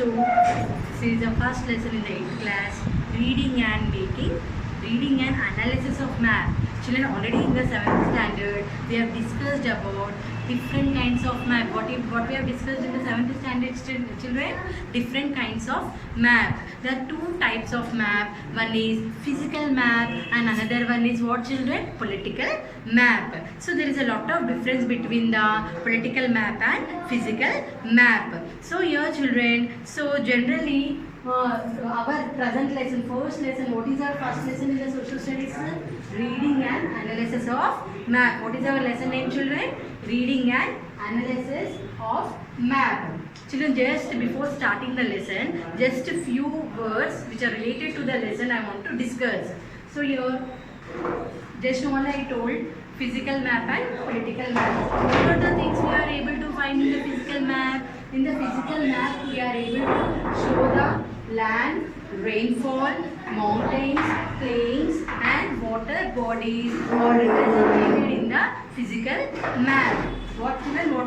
So this is the first lesson in the 8th class, reading and analysis of map. Children, already in the 7th standard, we have discussed about different kinds of map. What we have discussed in the 7th standard, children? Different kinds of map. There are two types of map. One is physical map and another one is what, children? Political map. So there is a lot of difference between the political map and physical map. So here, children, so generally our present lesson, first lesson, what is our first lesson in the social studies? Reading and analysis of map. What is our lesson name, children? Reading and analysis of map. Children, just before starting the lesson, just a few words which are related to the lesson I want to discuss. So here, just one I told, physical map and political map. What are the things we are able to find in the physical map? In the physical map, we are able to show the land, rainfall, mountains, plains and water bodies are represented in the physical map. What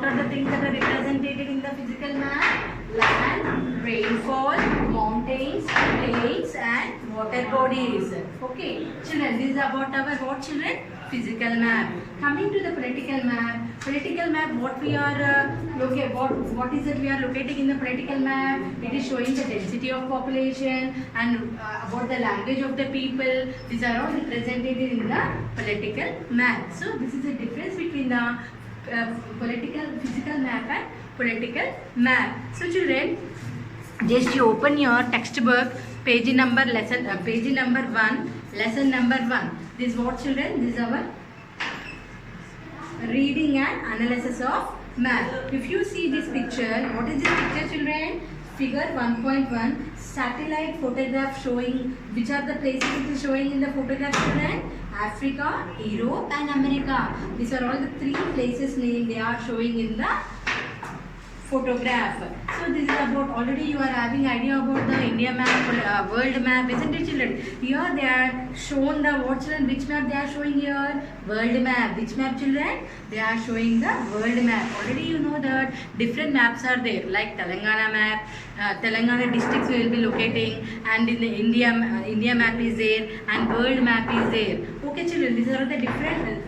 are the things that are represented in the physical map? Land, rainfall, mountains, plains and water bodies. Okay, children, this is about our what, children? Physical map. Coming to the political map, what we are what is it we are locating in the political map? It is showing the density of population and about the language of the people. These are all represented in the political map. So this is the difference between the physical map and political map. So children, just you open your textbook, page number 1, lesson number 1. This is what, children? This is our reading and analysis of map. If you see this picture, what is this picture, children? Figure 1.1, satellite photograph showing which are the places it is showing in the photograph, children? Africa, Europe and America. These are all the three places name they are showing in the photograph. So this is about, already you are having idea about the India map, world map, isn't it, children? Here they are shown the what, children? Which map they are showing here? World map. Which map, children? They are showing the world map. Already you know that different maps are there, like Telangana map, Telangana districts will be locating, and in the India map is there, and world map is there. Okay, children, these are the different.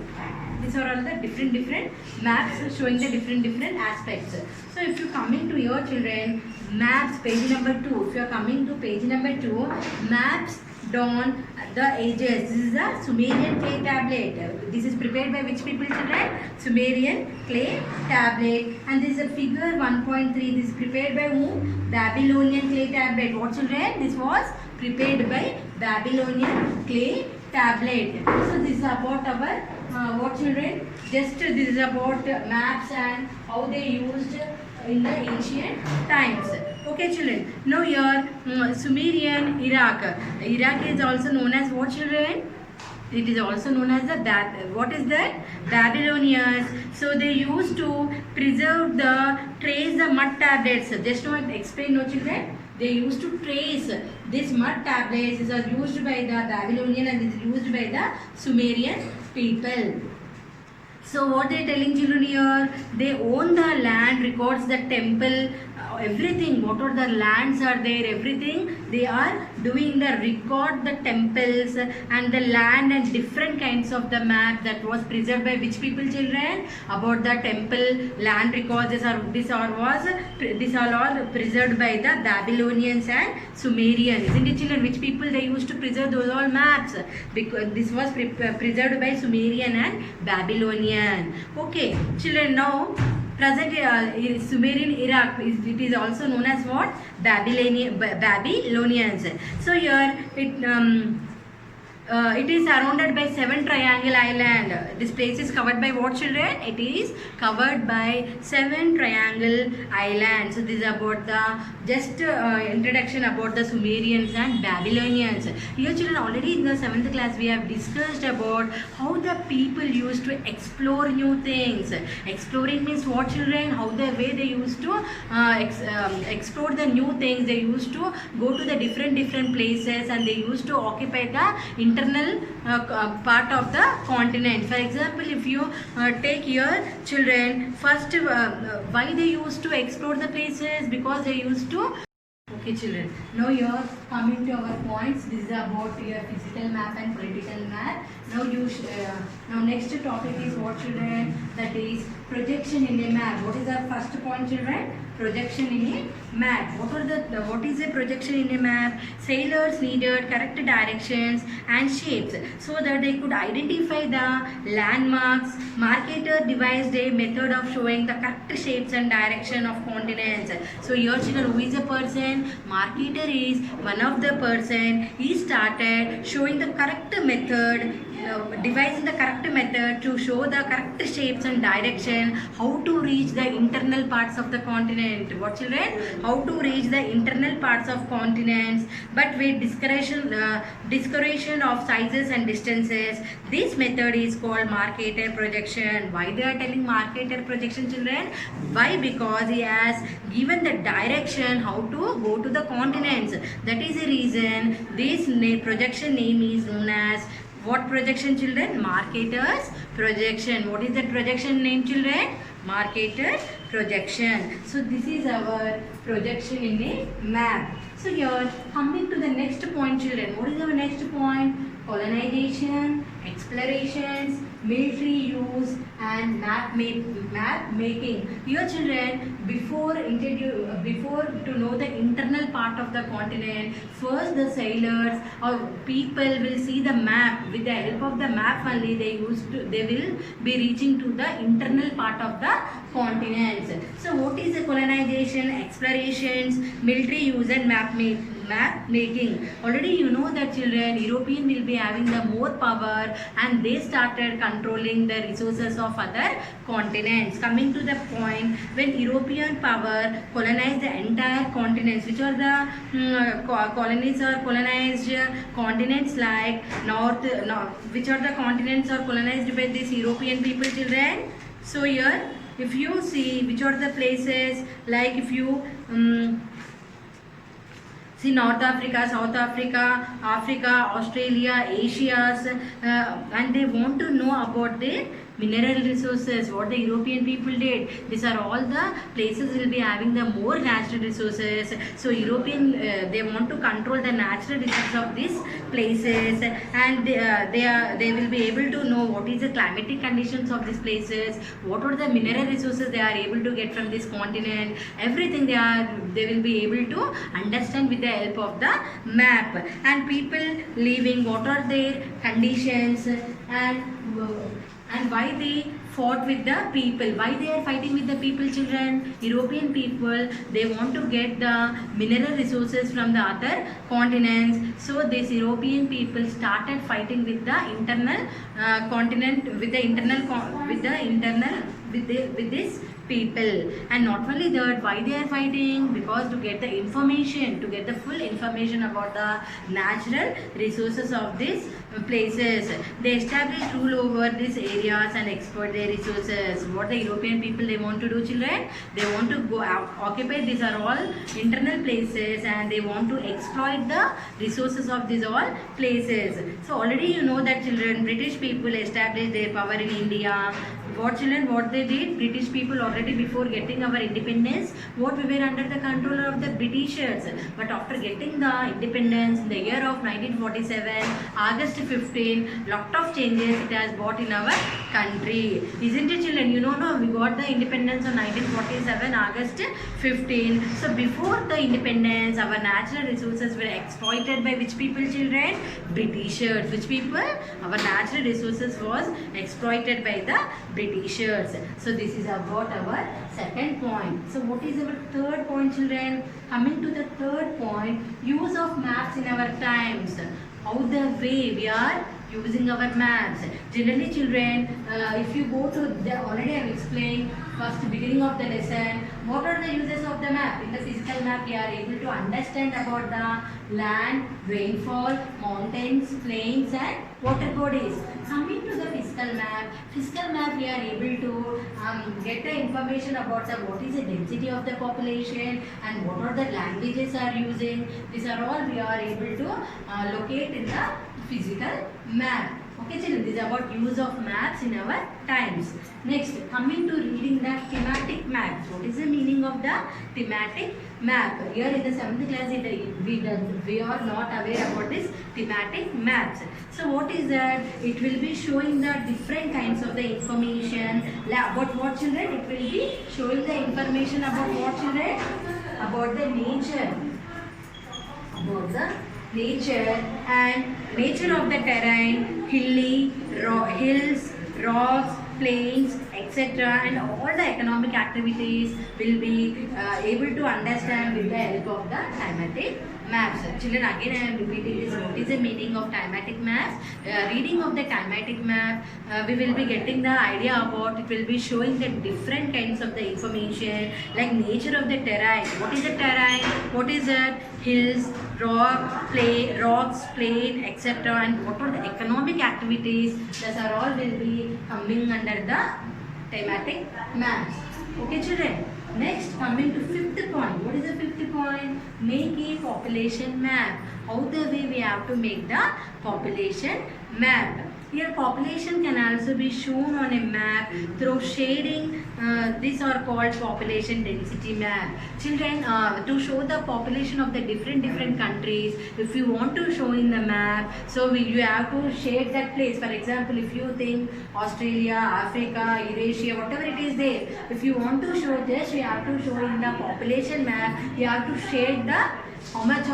These are all the different maps showing the different aspects. So if you coming to your, children, maps, page number 2. If you are coming to page number 2, maps down the ages. This is a Sumerian clay tablet. This is prepared by which people, children? Sumerian clay tablet. And this is a figure 1.3. This is prepared by whom? Babylonian clay tablet. What, children? This was prepared by Babylonian clay tablet. So this is about our what, children? Just this is about maps and how they used in the ancient times. Okay, children. Now here Sumerian Iraq. Iraq is also known as what, children? It is also known as the what is that? Babylonians. So they used to preserve trace the mud tablets. Just to explain, no, children. They used to trace this mud tablets. These are used by the Babylonian and is used by the Sumerian people. So what they are telling, children, here? They own the land, records the temple, everything. What are the lands are there? Everything they are doing the record the temples and the land and different kinds of the map that was preserved by which people, children? About the temple land records. This all preserved by the Babylonians and Sumerians. Isn't it, children? Which people they used to preserve those all maps? Because this was preserved by Sumerian and Babylonian. Okay, children, now present Sumerian Iraq it is also known as what? Babylonians. So here it is surrounded by 7 triangle island. This place is covered by what, children? It is covered by 7 triangle islands. So this is about the just introduction about the Sumerians and Babylonians. Here, children, already in the 7th class we have discussed about how the people used to explore new things. Exploring means what, children? How the way they used to explore the new things. They used to go to the different places and they used to occupy the internal part of the continent. For example, if you take here, children, first why they used to explore the places? Because they used to Okay, children. Now you are coming to our points. This is about your physical map and political map. Now now next topic is what, children? That is projection in a map. What is our first point, children? Projection in a map. What is a projection in a map? Sailors needed correct directions and shapes so that they could identify the landmarks. Marketer devised a method of showing the correct shapes and direction of continents. So here, children, who is a person? Marketer is one of the person. He started showing the correct method, devising the correct method to show the correct shapes and direction, how to reach the internal parts of the continent. What, children? How to reach the internal parts of continents, but with discretion of sizes and distances. This method is called Marketer projection. Why they are telling Marketer projection, children? Why? Because he has given the direction how to go to the continents. That is the reason this projection name is known as what projection, children? Marketer's projection. What is that projection name, children? Marketer projection. So this is our projection in a map. So here, coming to the next point, children. What is our next point? Colonization, explorations, military use, and map making. Here, children, before to know the internal part of the continent, first the sailors or people will see the map. With the help of the map only, they will be reaching to the internal part of the continents. So what is the colonization, explorations, military use, and map making? Already you know that, children, European will be having the more power, and they started controlling the resources of other continents. Coming to the point, when European power colonized the entire continents, which are the colonies or colonized continents like which are the continents are colonized by these European people, children? So here, if you see which are the places, like if you see North Africa, South Africa, Africa, Australia, Asia, and they want to know about their mineral resources. What the European people did, these are all the places will be having the more natural resources. So European they want to control the natural resources of these places, and they will be able to know what is the climatic conditions of these places, what are the mineral resources they are able to get from this continent. Everything they will be able to understand with the help of the map. And people living, what are their conditions, and why they fought with the people. Why they are fighting with the people, children? European people, they want to get the mineral resources from the other continents. So these European people started fighting with the internal continent, with this people. And not only that, why they are fighting? Because to get the information, to get the full information about the natural resources of these places. They established rule over these areas and exploit their resources. What the European people they want to do, children? They want to go occupy. These are all internal places, and they want to exploit the resources of these all places. So already you know that, children, British people established their power in India. What, children? What they did? British people already before getting our independence, what we were under the control of the Britishers. But after getting the independence in the year of 1947, August 15, lot of changes it has brought in our country. Isn't it, children? You know, no, we got the independence on 1947, August 15. So before the independence, our natural resources were exploited by which people, children? Britishers. Which people? Our natural resources was exploited by the Britishers. So this is about our second point. So what is our third point, children? Coming to the third point, use of maps in our times. How the way we are using our maps. Generally, children, if you go to already I have explained first beginning of the lesson, what are the uses of the map? In the physical map, we are able to understand about the land, rainfall, mountains, plains, and water bodies. Coming to the physical map we are able to get the information about what is the density of the population and what are the languages are using. These are all we are able to locate in the physical map. Okay children, this is about use of maps in our times. Next, coming to reading the thematic maps. What is the meaning of the thematic map? Here in the 7th class we are not aware about this thematic maps. So what is that? It will be showing the different kinds of the information. About what children? It will be showing the information about what children? About the nature. About the nature and nature of the terrain, hilly, hills, rocks, plains, etc. and all the economic activities will be able to understand with the help of the thematic maps. Children, again I am repeating this. What is the meaning of thematic maps? Reading of the thematic map, we will be getting the idea about, it will be showing the different kinds of the information like nature of the terrain. What is the terrain? What is that? Hills, rocks, plain, etc. and what are the economic activities. These are all will be coming under the thematic maps. Okay children. Next, coming to 5th point. What is the 5th point? Make a population map. How the way we have to make the population map. Here population can also be shown on a map through shading. These are called population density map. Children, to show the population of the different countries, if you want to show in the map, so you have to shade that place. For example, if you think Australia, Africa, Eurasia, whatever it is there, if you want to show this, you have to show in the population map. You have to shade the how much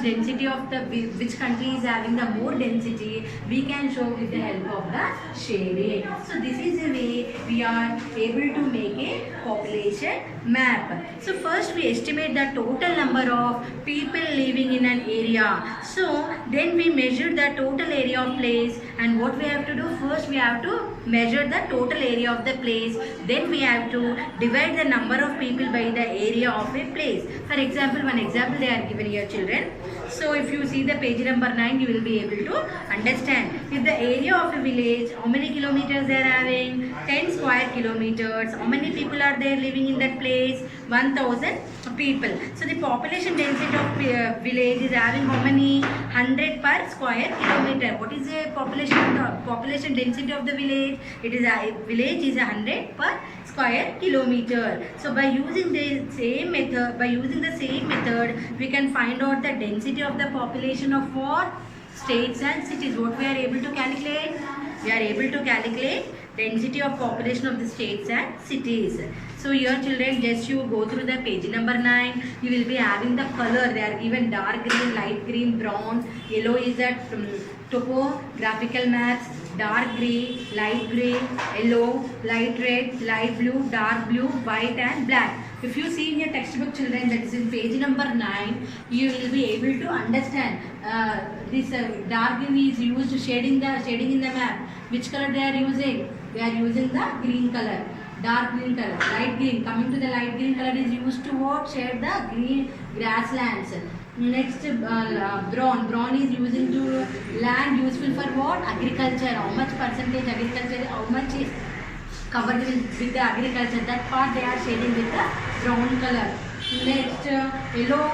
density of the which country is having the more density, we can show with the help of the shading. So this is the way we are able to make a population map. So first we estimate the total number of people living in an area. So then we measure the total area of place, and what we have to do, first we have to measure the total area of the place, then we have to divide the number of people by the area of a place. For example, one example they are given here children. So if you see the page number 9, you will be able to understand. If the area of a village, how many kilometers they are having? 10 square kilometers. How many people are there living in that place? 1000 people. So the population density of village is having how many? 100 per square kilometer. What is the population density of the village? It is a village is 100 per square kilometer. So by using the same method, we can find out the density of the population of what? States and cities. What we are able to calculate? We are able to calculate density of population of the states and cities. So here children, just you go through the page number 9, you will be having the color. They are given dark green, light green, brown, yellow is the topographical maps, dark green, light green, yellow, light red, light blue, dark blue, white and black. If you see in your textbook children, that is in page number 9, you will be able to understand this dark green is used to shading in the map. Which color they are using? They are using the green color. Dark green color, light green. Coming to the light green color is used to what? Shade the green grasslands. Next, brown. Brown is using to land useful for what? Agriculture. How much percentage agriculture? How much is covered with the agriculture? That part they are shading with the brown color. Next, yellow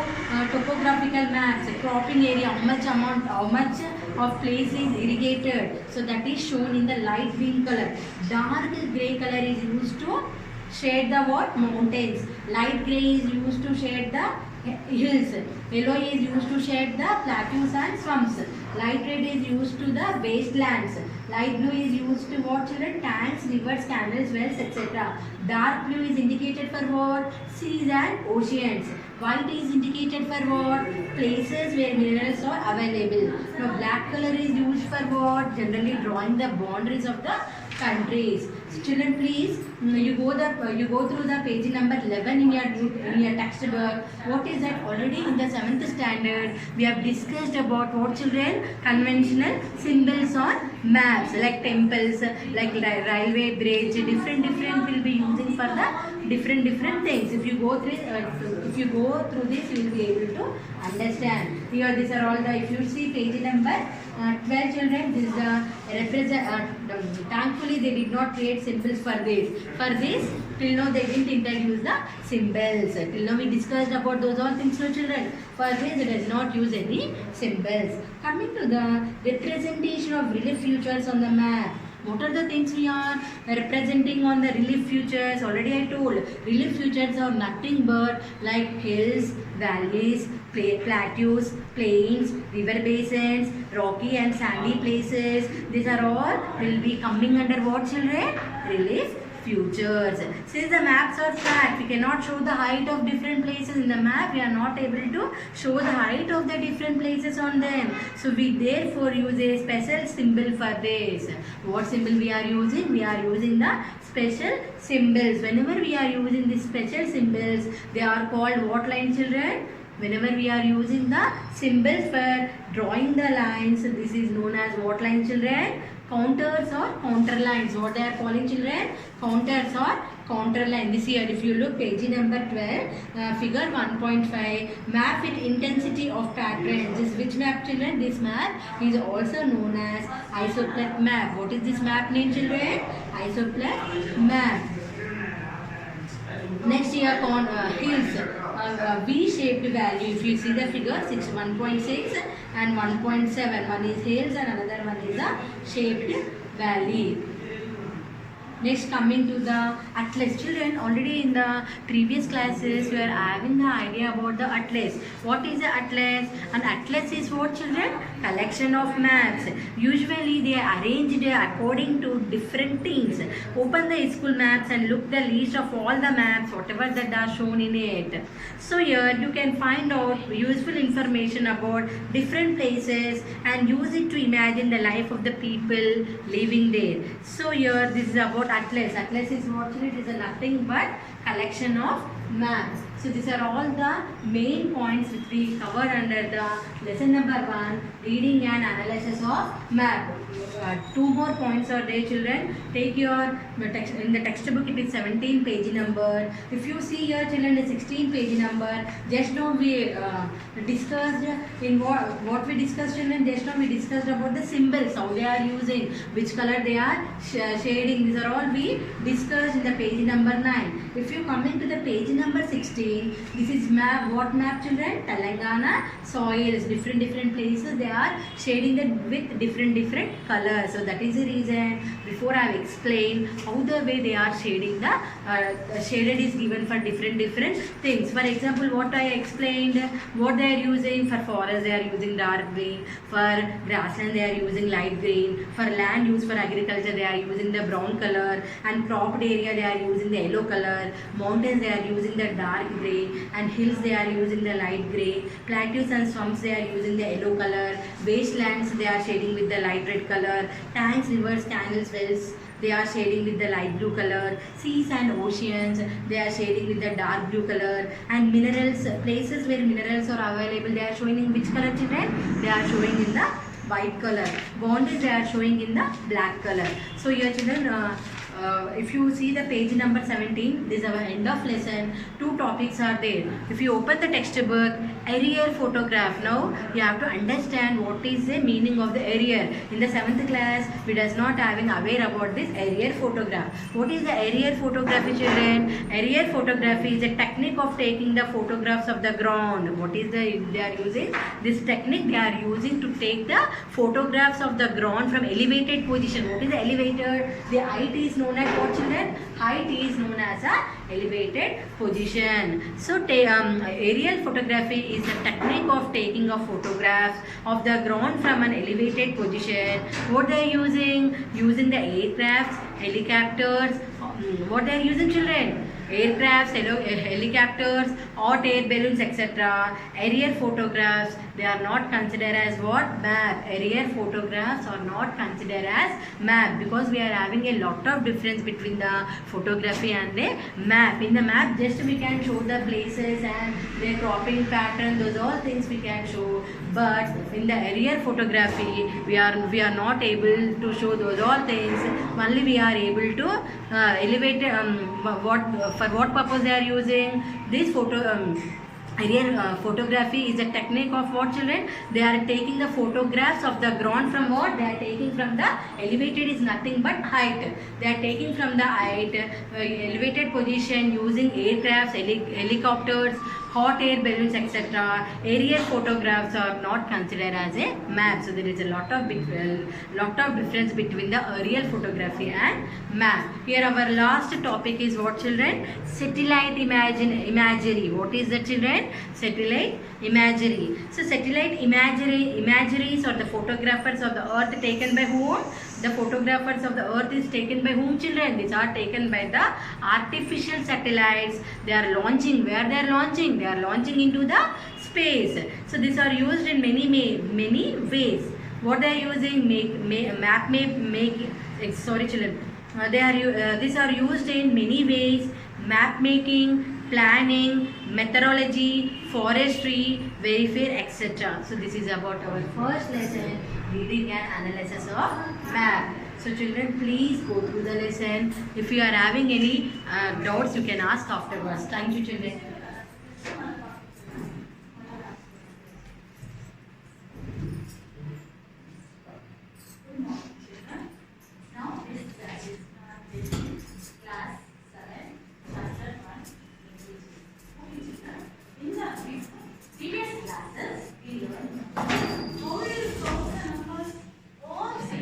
topographical maps. Cropping area. How much of place is irrigated? So that is shown in the light green color. Dark grey color is used to shade the what? Mountains. Light grey is used to shade the hills. Yellow is used to shade the plateaus and swamps. Light red is used to the wastelands. Light blue is used to what children? Tanks, rivers, canals, wells, etc. Dark blue is indicated for what? Seas and oceans. White is indicated for what? Places where minerals are available. Now black color is used for what? Generally drawing the boundaries of the countries. Children, please, you go through the page number 11 in your textbook. What is that? Already in the 7th standard, we have discussed about what children? Conventional symbols on maps, like temples, like railway bridge, different will be using for the different things. If you go through this, you will be able to understand. Here these are all the, if you see page number 12 children, this is the thankfully they did not create symbols for this. Till now they didn't introduce the symbols. Till now we discussed about those all things, no children. For this it does not use any symbols. Coming to the representation of relief features on the map. What are the things we are representing on the relief features? Already I told, relief features are nothing but like hills, valleys, plateaus, plains, river basins, rocky and sandy places. These are all will be coming under what, children? Relief features. Since the maps are flat, we cannot show the height of different places in the map. We are not able to show the height of the different places on them. So we therefore use a special symbol for this. What symbol we are using? We are using the special symbols. Whenever we are using these special symbols, they are called what line, children? Whenever we are using the symbols for drawing the lines, this is known as what line, children? Counters or counter lines. What they are calling, children? Counters or counter line. This here, if you look page number 12, figure 1.5, map with intensity of patterns. This which map, children? This map is also known as isoplat map. What is this map name, children? Isoplat map. Next here, hills. V-shaped value. If you see the figure 1.6 and 1.7, one is hills and another one is a shaped valley. Next, coming to the atlas. Children, already in the previous classes we are having the idea about the atlas. What is the atlas? An atlas is what, children? Collection of maps. Usually they are arranged according to different themes. Open the school maps and look the list of all the maps, whatever that are shown in it. So here you can find out useful information about different places and use it to imagine the life of the people living there. So here this is about atlas. Atlas is what, it is nothing but collection of maps. So these are all the main points which we covered under the lesson number 1, reading and analysis of map. 2 more points are there, children. Take your text, in the textbook it is 17 page number. If you see here, children, the 16 page number. Just now we discussed in what we discussed, children. Just now we discussed about the symbols, how they are using, which color they are shading. These are all we discussed in the page number 9. If you come into the page number 16, this is map. What map, children? Telangana soils. Different places they are shading it with different colors. So that is the reason before I have explained how the way they are shading the shaded is given for different things. For example, what I explained, what they are using for forest, they are using dark green. For grassland, they are using light green. For land use for agriculture, they are using the brown color. And cropped area, they are using the yellow color. Mountains, they are using the dark grey. And hills, they are using the light grey. Plateaus and swamps, they are using the yellow color. Wastelands, they are shading with the light red color. Tanks, rivers, canals, wells, they are shading with the light blue color. Seas and oceans, they are shading with the dark blue color. And minerals, places where minerals are available, they are showing in which color, children? They are showing in the white color. Boundaries, they are showing in the black color. So here, children, if you see the page number 17, this is our end of lesson. 2 topics are there. If you open the textbook, aerial photograph. Now you have to understand what is the meaning of the aerial. In the 7th class, we does not having aware about this aerial photograph. What is the aerial photography, children? Aerial photography is a technique of taking the photographs of the ground. What is they are using? This technique they are using to take the photographs of the ground from elevated position. What is the elevated? The height is known as what, children? Height is known as a elevated position. So aerial photography is a technique of taking of photographs of the ground from an elevated position. What they are using? Using the aircrafts, helicopters. What they are using, children? Aircrafts, helicopters, hot air balloons, etc. Aerial photographs, they are not considered as what? Map. Aerial photographs are not considered as map because we are having a lot of difference between the photography and the map. In the map, just we can show the places and their cropping pattern, those all things we can show. But in the aerial photography, we are not able to show those all things. Only we are able to elevate for what purpose they are using this aerial photography is a technique of what, children? They are taking the photographs of the ground from what? They are taking from the elevated is nothing but height. They are taking from the height, elevated position using aircrafts, helicopters, hot air balloons, etc. Aerial photographs are not considered as a map. So there is a lot of difference between the aerial photography and map. Here our last topic is what, children? Satellite imagery. What is that, children? Satellite imagery. So satellite imageries are the photographers of the earth taken by whom? The photographers of the earth is taken by whom, children? These are taken by the artificial satellites. They are launching. Where they are launching? They are launching into the space. So these are used in many ways. What they are using? Sorry, children. These are used in many ways: map making, planning, meteorology, forestry, welfare, etc. So this is about our first lesson, reading and analysis of map. So children, please go through the lesson. If you are having any doubts, you can ask afterwards. Thank you, children. Now this is class 7, chapter 1. In the previous classes, we learned how you count the numbers all six.